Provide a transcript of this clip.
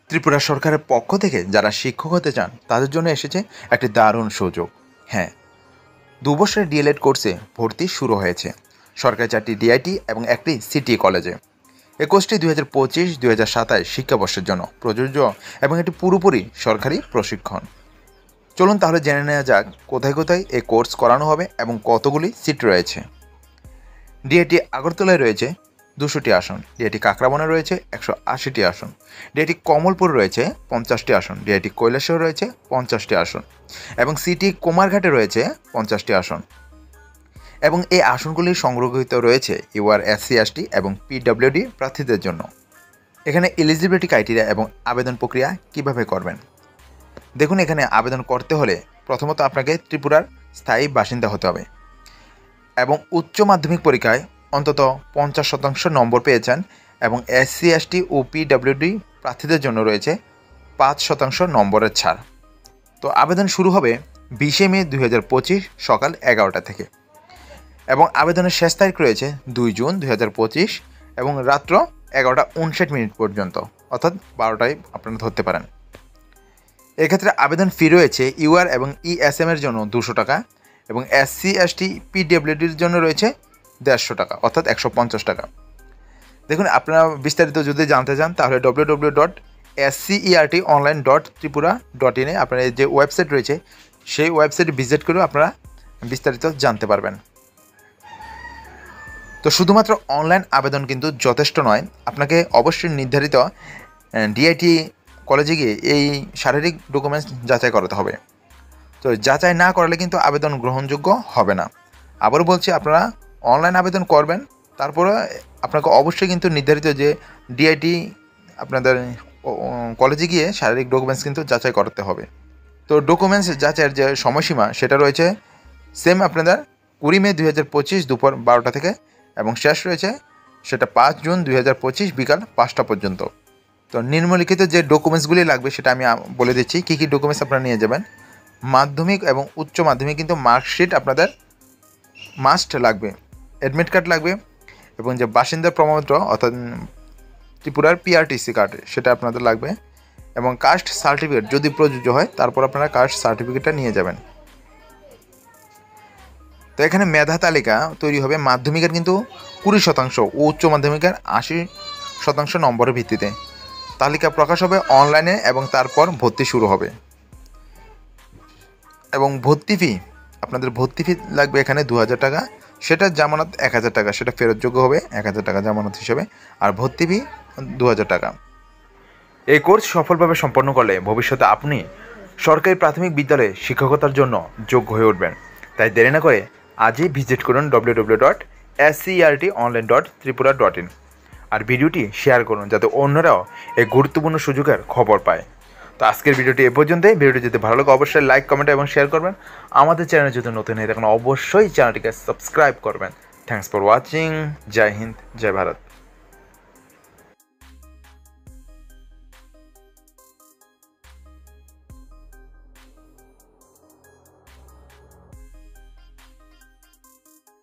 ত্রিপুরা সরকারের পক্ষ থেকে যারা শিক্ষক হতে চান তাদের জন্য এসেছে একটি দারুণ সুযোগ। হ্যাঁ, 2 বছরের ডিএলএড কোর্সে ভর্তি শুরু হয়েছে সরকারি 4টি ডিআইটি এবং একটি সিটি কলেজে। এই কোর্সটি 2025-2027 শিক্ষাবর্ষের জন্য প্রযোজ্য এবং এটি পুরোপুরি সরকারি প্রশিক্ষণ। চলুন তাহলে জেনে নেওয়া যাক কোথায় কোথায় এই কোর্স করানো হবে এবং কতগুলি সিট রয়েছে। ডিআইটি আগরতলায় রয়েছে 200টি আসন, ডিআইটি কাকরাবনে রয়েছে 180টি আসন, ডিআইটি কমলপুর রয়েছে 50টি আসন, ডিআইটি কৈলাসহর রয়েছে 50টি আসন এবং সিটি কুমারঘাটে রয়েছে 50টি আসন। এবং এই আসনগুলি সংরক্ষিত রয়েছে ইউআর এসসি এসটি এবং পিডব্লিউডি প্রার্থীদের জন্য। এখানে এলিজিবিলিটি ক্রাইটেরিয়া এবং আবেদন প্রক্রিয়া কিভাবে করবেন দেখুন। এখানে আবেদন করতে হলে প্রথমত আপনাকে ত্রিপুরার স্থায়ী বাসিন্দা হতে হবে এবং উচ্চ মাধ্যমিক পরীক্ষায় অন্তত 50% নম্বর পেয়েছেন এবং এসসি এসটি ও পিডব্লিউডি প্রার্থীদের জন্য রয়েছে 5% নম্বরের ছাড়। তো আবেদন শুরু হবে 20 মে 2025 সকাল 11টা থেকে এবং আবেদনের শেষ তারিখ রয়েছে 2 জুন 2025 এবং রাত্র 11:59 পর্যন্ত, অর্থাৎ 12টায় আপনারা ধরতে পারেন। এক্ষেত্রে আবেদন ফি রয়েছে ইউআর এবং ইএসএম এর জন্য 200 টাকা এবং এসসি এসটি পিডব্লিউডির জন্য রয়েছে 150 টাকা, অর্থাৎ 150 টাকা। দেখুন, আপনারা বিস্তারিত যদি জানতে চান তাহলে www.scertonline.tripura.in আপনার যে ওয়েবসাইট রয়েছে সেই ওয়েবসাইটে ভিজিট করেও আপনারা বিস্তারিত জানতে পারবেন। তো শুধুমাত্র অনলাইন আবেদন কিন্তু যথেষ্ট নয়, আপনাকে অবশ্যই নির্ধারিত ডিআইটি কলেজে গিয়ে এই শারীরিক ডকুমেন্টস যাচাই করাতে হবে। তো যাচাই না করলে কিন্তু আবেদন গ্রহণযোগ্য হবে না। আবারও বলছি, আপনারা অনলাইন আবেদন করবেন, তারপরে আপনাকে অবশ্যই কিন্তু নির্ধারিত যে ডিআইটি আপনাদের কলেজে গিয়ে শারীরিক ডকুমেন্টস কিন্তু যাচাই করতে হবে। তো ডকুমেন্টস যাচাইয়ের যে সময়সীমা সেটা রয়েছে সেম আপনাদের 20 মে 2025 দুপুর 12টা থেকে এবং শেষ রয়েছে সেটা 5 জুন 2025 বিকাল 5টা পর্যন্ত। তো নিম্নলিখিত যে ডকুমেন্টসগুলি লাগবে সেটা আমি বলে দিচ্ছি কী কী ডকুমেন্টস আপনারা নিয়ে যাবেন। মাধ্যমিক এবং উচ্চ মাধ্যমিক কিন্তু মার্কশিট আপনাদের মাস্ট লাগবে, অ্যাডমিট কার্ড লাগবে এবং যে বাসিন্দার প্রমাণপত্র অর্থাৎ ত্রিপুরার পিআরটিসি কার্ড সেটা আপনাদের লাগবে এবং কাস্ট সার্টিফিকেট যদি প্রযোজ্য হয় তারপর আপনারা কাস্ট সার্টিফিকেটটা নিয়ে যাবেন। তো এখানে মেধা তালিকা তৈরি হবে মাধ্যমিকের কিন্তু 20% ও উচ্চ মাধ্যমিকের 80% নম্বরের ভিত্তিতে। তালিকা প্রকাশ হবে অনলাইনে এবং তারপর ভর্তি শুরু হবে। এবং ভর্তি ফি, আপনাদের ভর্তি ফি লাগবে এখানে 2000 টাকা, সেটা জামানত 1000 টাকা, সেটা ফেরতযোগ্য হবে 1000 টাকা জামানত হিসেবে, আর ভর্তি ফি 2000 টাকা। এই কোর্স সফলভাবে সম্পন্ন করলে ভবিষ্যতে আপনি সরকারি প্রাথমিক বিদ্যালয়ে শিক্ষকতার জন্য যোগ্য হয়ে উঠবেন। তাই দেরি না করে আজই ভিজিট করুন www.scertonline.tripura.in আর ভিডিওটি শেয়ার করুন যাতে অন্যরাও এই গুরুত্বপূর্ণ সুযোগের খবর পায়। তো আজকের ভিডিওটি এ পর্যন্তই। ভিডিওটি যদি ভালো লাগে অবশ্যই লাইক, কমেন্ট এবং শেয়ার করবেন। আমাদের চ্যানেলে যদি নতুন হয়ে থাকেন অবশ্যই চ্যানেলটিকে সাবস্ক্রাইব করবেন। Thanks for watching. জয় হিন্দ, জয় ভারত।